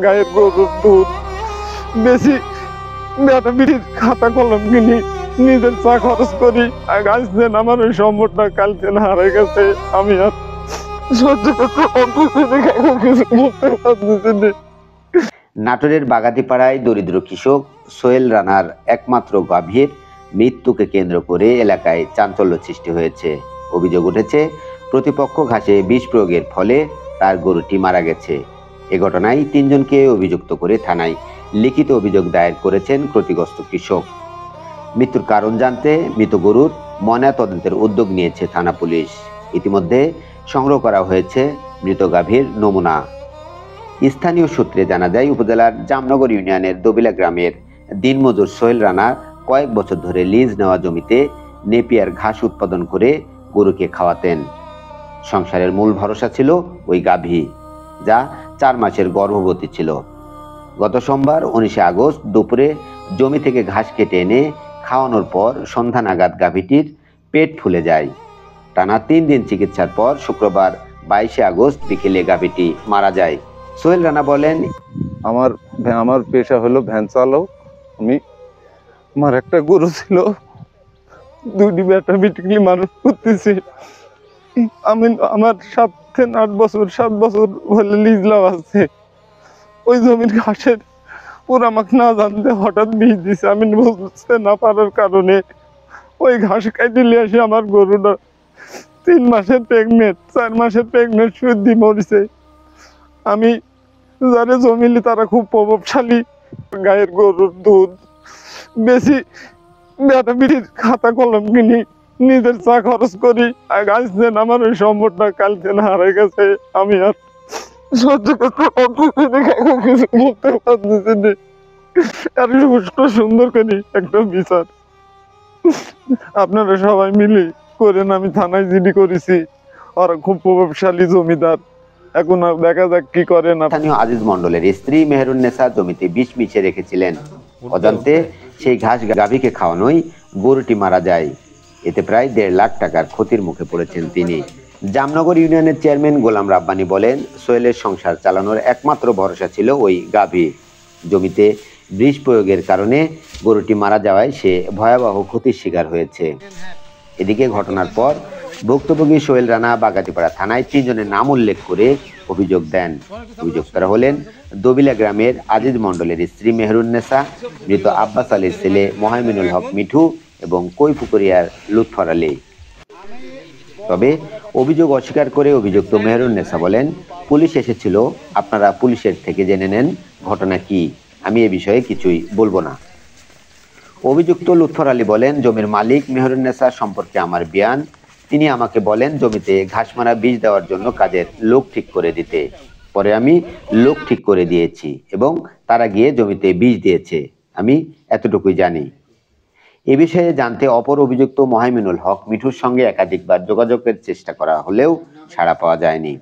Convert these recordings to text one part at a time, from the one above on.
গায়ের গরুর দুধ বেশি বেটা বিড়ির খাতা কলম কিনি, নিজের চা খরচ করি। আজ দিন আমার ওই সম্পদটা কালকে হারিয়ে গেছে। আমি আর সহ্য করতে পারতেছি। নাটোরের বাগাতিপাড়ায় দরিদ্র কৃষক সোহেল রানার একমাত্র গাভীর মৃত্যুকে কেন্দ্র করে এলাকায় চাঞ্চল্য সৃষ্টি হয়েছে। অভিযোগ উঠেছে প্রতিপক্ষ ঘাসে বিষ প্রয়োগের ফলে তার গরুটি মারা গেছে। এ ঘটনায় 3 জনকে অভিযুক্ত করে থানায় লিখিত অভিযোগ দায়ের করেছেন ক্ষতিগ্রস্ত কৃষক। মৃত্যুর কারণ জানতে মৃত গরুর ময়নাতদন্তের উদ্যোগ নিয়েছে থানা পুলিশ। ইতিমধ্যে সংগ্রহ করা হয়েছে মৃত গাভীর নমুনা। স্থানীয় সূত্রে জানা যায়, উপজেলার জামনগর ইউনিয়নের দবিলা গ্রামের দিনমজুর সোহেল রানা কয়েক বছর ধরে লিজ নেওয়া জমিতে নেপিয়ার ঘাস উৎপাদন করে গরুকে খাওয়াতেন। সংসারের মূল ভরসা ছিল ওই গাভী, যা 4 মাসের গর্ভবতী ছিল। গত সোমবার 19 আগস্ট দুপুরে জমি থেকে ঘাস কেটে এনে খাওয়ানোর পর সন্ধ্যা নাগাদ গাভীটির পেট ফুলে যায়। টানা 3 দিন চিকিৎসার পর শুক্রবার 22 আগস্ট বিকেলে গাভীটি মারা যায়। সোহেল রানা বলেন, আমার পেশা হলো ভ্যান চালক। আমার একটা গরু ছিল, 2টি বেটা বিটিকে মানুষ করতেছি। আমার 7 বছর হলে লিজ লাভ আছে। ওই জমির ঘাসের পুরো আমাকে না জানতে হঠাৎ বিষ দিছে। আমি বুঝতে না পারার কারণে ওই ঘাস কাটি নিয়ে এসে আমার গরুটা 3 মাসের প্রেগনেন্ট, 4 মাসের প্রেগনেন্ট সর্দি মরিছে। আমি যারা জমিলি তারা খুব প্রভাবশালী। গায়ের গরুর দুধ বেশি বেটা বিড়ির খাতা কলম কিনি, নিজের চা খরচ করি। আজ দিন আমার ওই সম্পদটা কালকে হারিয়ে গেছে। আমি আর সহ্য করতে পারতেছি। আর সুষ্ঠ সুন্দর করি একটা বিচার আপনারা সবাই মিলে করেন। আমি থানায় জিডি করেছি, ওরা খুব প্রভাবশালী জমিদার। এখন দেখা যাক কি করেন। স্থানীয় আজিজ মন্ডলের স্ত্রী মেহেরুন্নেসা জমিতে বিষ মিশিয়ে রেখেছিলেন। অজান্তে সেই ঘাস গাভীকে খাওয়ানোই গরুটি মারা যায়। এতে প্রায় 1.5 লাখ টাকার ক্ষতির মুখে পড়েছেন তিনি। জামনগর ইউনিয়নের চেয়ারম্যান গোলাম রাব্বানী বলেন, সোহেলের সংসার চালানোর একমাত্র ভরসা ছিল ওই গাভী। জমিতে বিষ প্রয়োগের কারণে গরুটি মারা যাওয়ায় সে ভয়াবহ ক্ষতির শিকার হয়েছে। এদিকে ঘটনার পর ভুক্তভোগী সোহেল রানা বাগাতিপাড়া থানায় 3 জনের নাম উল্লেখ করে অভিযোগ দেন। অভিযুক্তরা হলেন দবিলা গ্রামের আজিজ মন্ডলের স্ত্রী মেহেরুন্নেসা, মৃত আব্বাস আলীর ছেলে মোহাইমিনুল হক মিঠু এবং কৈপুকুরিয়ার লুৎফর আলী। তবে অভিযোগ অস্বীকার করে অভিযুক্ত মেহেরুন্নেসা বলেন, পুলিশ এসেছিল, আপনারা পুলিশের থেকে জেনে নেন ঘটনা কি, আমি এ বিষয়ে কিছুই বলবো না। অভিযুক্ত লুৎফর আলী বলেন, জমির মালিক মেহেরুন্নেসা সম্পর্কে আমার বিয়ান। তিনি আমাকে বলেন জমিতে ঘাস মারা বীজ দেওয়ার জন্য কাজের লোক ঠিক করে দিতে। পরে আমি লোক ঠিক করে দিয়েছি এবং তারা গিয়ে জমিতে বীজ দিয়েছে, আমি এতটুকুই জানি। এ বিষয়ে জানতে অপর অভিযুক্ত মোহাইমিনুল হক মিঠুর সঙ্গে একাধিকবার যোগাযোগের চেষ্টা করা হলেও সাড়া পাওয়া যায়নি।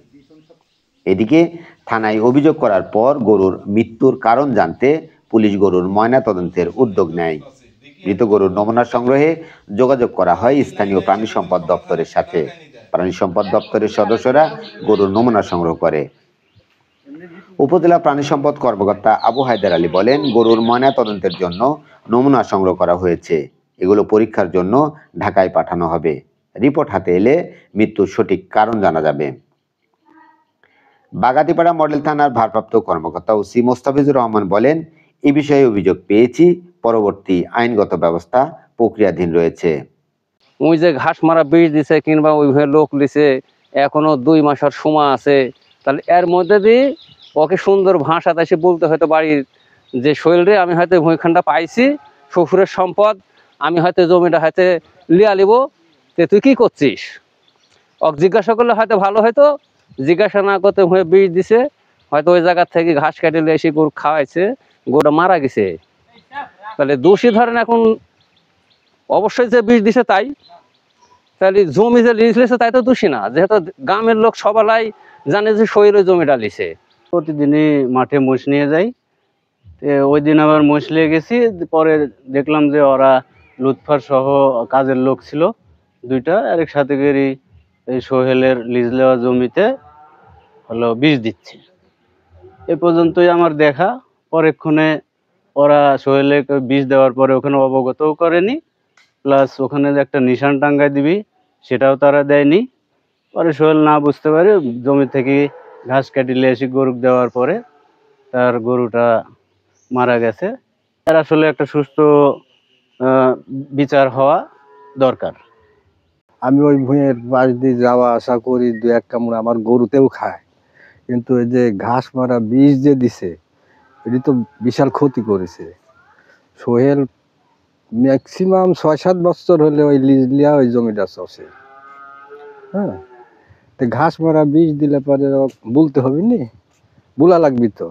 এদিকে থানায় অভিযোগ করার পর গরুর মৃত্যুর কারণ জানতে পুলিশ গরুর ময়নাতদন্তের উদ্যোগ নেয়। মৃত গরুর নমুনা সংগ্রহে যোগাযোগ করা হয় স্থানীয় প্রাণী সম্পদ দপ্তরের সাথে। প্রাণী সম্পদ দপ্তরের সদস্যরা গরুর নমুনা সংগ্রহ করে। উপজেলা প্রাণী সম্পদ কর্মকর্তা আবু হায়দার আলী বলেন, গরুর ময়নাতদন্তের জন্য নমুনা সংগ্রহ করা হয়েছে, এগুলো পরীক্ষার জন্য ঢাকায় পাঠানো হবে। রিপোর্ট হাতে এলে মৃত্যুর সঠিক কারণ জানা যাবে। বাগাতিপাড়া মডেল থানার ভারপ্রাপ্ত কর্মকর্তা ওসি মোস্তাফিজুর রহমান বলেন, এই বিষয়ে অভিযোগ পেয়েছি, পরবর্তী আইনগত ব্যবস্থা প্রক্রিয়াধীন রয়েছে। ওই যে ঘাস মারা বীজ দিছে কিংবা ওইভাবে লোক দিছে, এখনো 2 মাসের সময় আছে, তাহলে এর মধ্যে দিয়ে ওকে সুন্দর ভাষাতে এসে বলতে হয়তো বাড়ির যে শৈল আমি হয়তো ভূমিখানটা পাইছি, শ্বশুরের সম্পদ, আমি হয়তো জমিটা হয়তো লিয়া লিব, তুই কি করছিস? ওকে জিজ্ঞাসা করলে হয়তো ভালো হয়তো, জিজ্ঞাসা না করতে হয়ে বীজ দিছে, হয়তো ওই জায়গার থেকে ঘাস কেটে এসে গরু খাওয়াইছে, গরুটা মারা গেছে। তাহলে দোষী ধরেন এখন অবশ্যই যে বীজ দিছে তাই, তাহলে জমি যে লিজ লিছে তাই তো দোষী না, যেহেতু গ্রামের লোক সবাই জানে যে শরীরে জমিটা লিছে। প্রতিদিনই মাঠে মোষ নিয়ে যাই, ওই দিন আবার মোষ নিয়ে গেছি, পরে দেখলাম যে ওরা লুৎফর সহ কাজের লোক ছিল 2টা, আর একসাথে করে এই সোহেলের লিজ নেওয়া জমিতে হলো বীজ দিচ্ছে। এ পর্যন্তই আমার দেখা। পরেক্ষণে ওরা সোহেলে বিষ দেওয়ার পরে ওখানে অবগতও করেনি, প্লাস ওখানে যে একটা নিশান টাঙ্গায় দিবি সেটাও তারা দেয়নি। পরে সোহেল না বুঝতে পারে জমি থেকে ঘাস কাটিলে এসে গরু দেওয়ার পরে তার গরুটা মারা গেছে। এর আসলে একটা সুস্থ আহ, বিচার হওয়া দরকার। আমি ওই ভুঁইয়ের পাশ দিয়ে যাওয়া আসা করি, দু এক কামড় আমার গরুতেও খায়, কিন্তু এই যে ঘাস মারা বিষ যে দিছে এটি তো বিশাল ক্ষতি করেছে। সোহেল ম্যাক্সিমাম 6-7 বছর হলে ওই লিজ লিয়া ওই জমিটা চষে। হ্যাঁ, তো ঘাস মারা বিষ দিলে পরে বলতে হবে নি, বলা লাগবি তো।